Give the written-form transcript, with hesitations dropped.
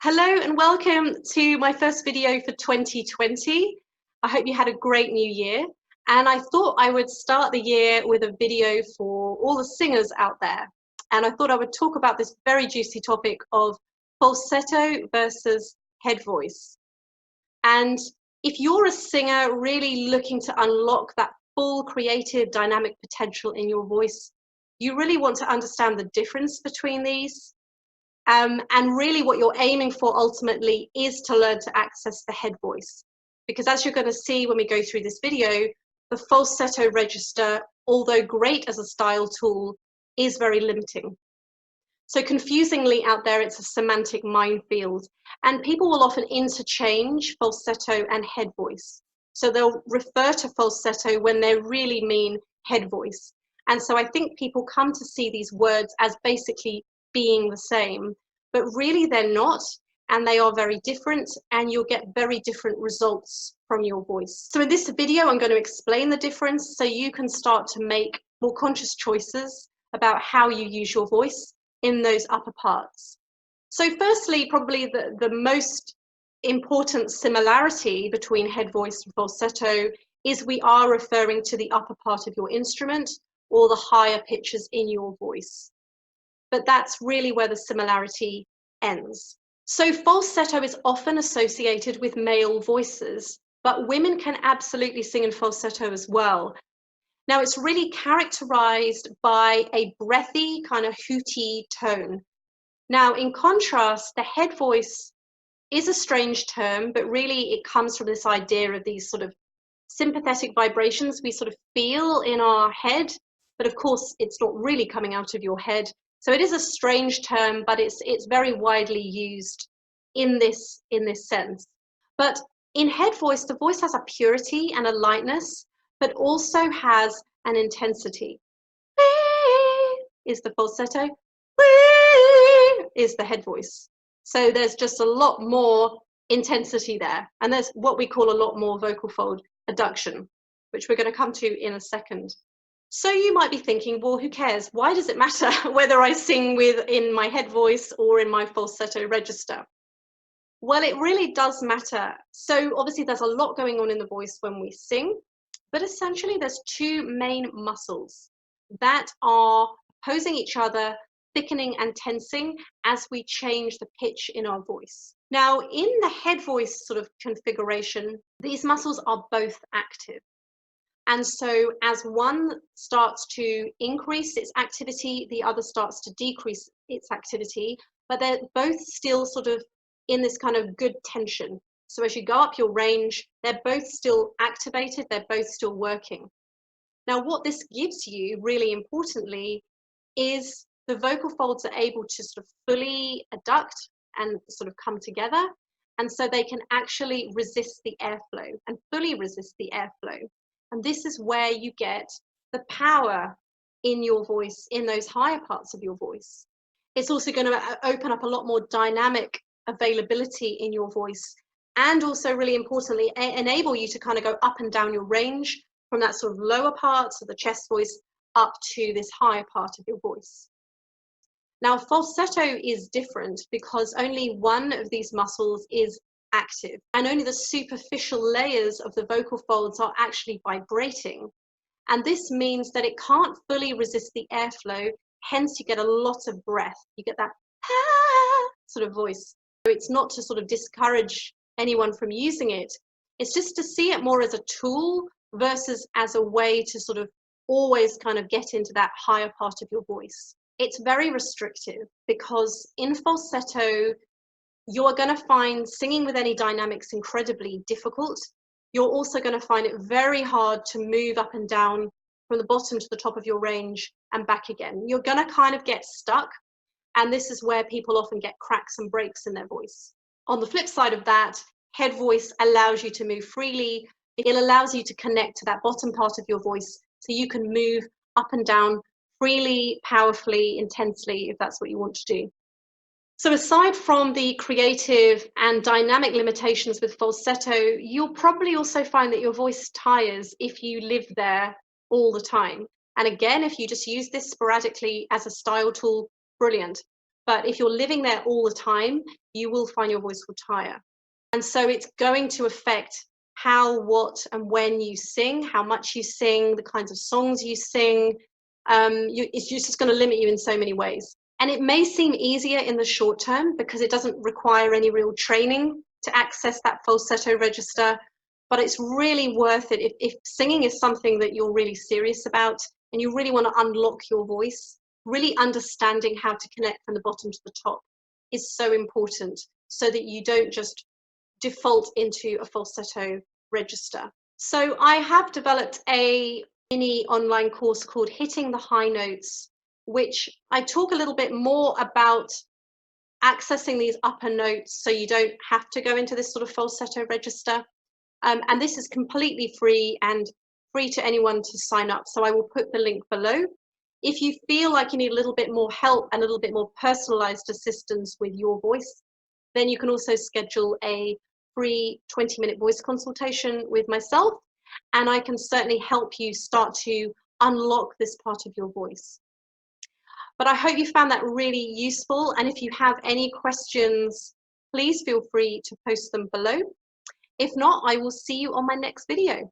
Hello and welcome to my first video for 2020. I hope you had a great new year, and I thought I would start the year with a video for all the singers out there. And I thought I would talk about this very juicy topic of falsetto versus head voice. And if you're a singer really looking to unlock that full creative dynamic potential in your voice, you really want to understand the difference between these. And really what you're aiming for ultimately is to learn to access the head voice. Because as you're going to see when we go through this video, the falsetto register, although great as a style tool, is very limiting. So confusingly out there, it's a semantic minefield, and people will often interchange falsetto and head voice. So they'll refer to falsetto when they really mean head voice. And so I think people come to see these words as basically being the same, but really they're not, and they are very different, and you'll get very different results from your voice. So in this video, I'm going to explain the difference so you can start to make more conscious choices about how you use your voice in those upper parts. So firstly, probably the most important similarity between head voice and falsetto is we are referring to the upper part of your instrument or the higher pitches in your voice. But that's really where the similarity ends. So falsetto is often associated with male voices, but women can absolutely sing in falsetto as well. Now it's really characterized by a breathy, kind of hooty tone. Now in contrast, the head voice is a strange term, but really it comes from this idea of these sort of sympathetic vibrations we sort of feel in our head, but of course it's not really coming out of your head. So it is a strange term, but it's very widely used in this sense. But in head voice, the voice has a purity and a lightness, but also has an intensity. Is the falsetto, is the head voice. So there's just a lot more intensity there, and there's what we call a lot more vocal fold adduction, which we're going to come to in a second. So you might be thinking, well, who cares? Why does it matter whether I sing in my head voice or in my falsetto register? Well, it really does matter. So obviously there's a lot going on in the voice when we sing, but essentially there's two main muscles that are opposing each other, thickening and tensing as we change the pitch in our voice. Now, in the head voice sort of configuration, these muscles are both active. And so as one starts to increase its activity, the other starts to decrease its activity, but they're both still sort of in this kind of good tension. So as you go up your range, they're both still activated, they're both still working. Now, what this gives you, really importantly, is the vocal folds are able to sort of fully adduct and sort of come together. And so they can actually resist the airflow and fully resist the airflow. And this is where you get the power in your voice, in those higher parts of your voice. It's also going to open up a lot more dynamic availability in your voice, and also really importantly, enable you to kind of go up and down your range from that sort of lower part of the chest voice up to this higher part of your voice. Now, falsetto is different because only one of these muscles is active, and only the superficial layers of the vocal folds are actually vibrating. And this means that it can't fully resist the airflow, hence you get a lot of breath. You get that sort of voice. So it's not to sort of discourage anyone from using it, it's just to see it more as a tool versus as a way to sort of always kind of get into that higher part of your voice. It's very restrictive because in falsetto, you're going to find singing with any dynamics incredibly difficult. You're also going to find it very hard to move up and down from the bottom to the top of your range and back again. You're going to kind of get stuck, and this is where people often get cracks and breaks in their voice. On the flip side of that, head voice allows you to move freely. It allows you to connect to that bottom part of your voice so you can move up and down freely, powerfully, intensely, if that's what you want to do. So aside from the creative and dynamic limitations with falsetto, you'll probably also find that your voice tires if you live there all the time. And again, if you just use this sporadically as a style tool, brilliant. But if you're living there all the time, you will find your voice will tire. And so it's going to affect how, what, and when you sing, how much you sing, the kinds of songs you sing. It's just going to limit you in so many ways. And it may seem easier in the short term because it doesn't require any real training to access that falsetto register, but it's really worth it. If singing is something that you're really serious about and you really want to unlock your voice, really understanding how to connect from the bottom to the top is so important, so that you don't just default into a falsetto register. So I have developed a mini online course called Hitting the High Notes, which I talk a little bit more about accessing these upper notes so you don't have to go into this sort of falsetto register. And this is completely free and free to anyone to sign up. So I will put the link below. If you feel like you need a little bit more help and a little bit more personalized assistance with your voice, then you can also schedule a free 20-minute voice consultation with myself, and I can certainly help you start to unlock this part of your voice. But I hope you found that really useful, and if you have any questions, please feel free to post them below. If not, I will see you on my next video.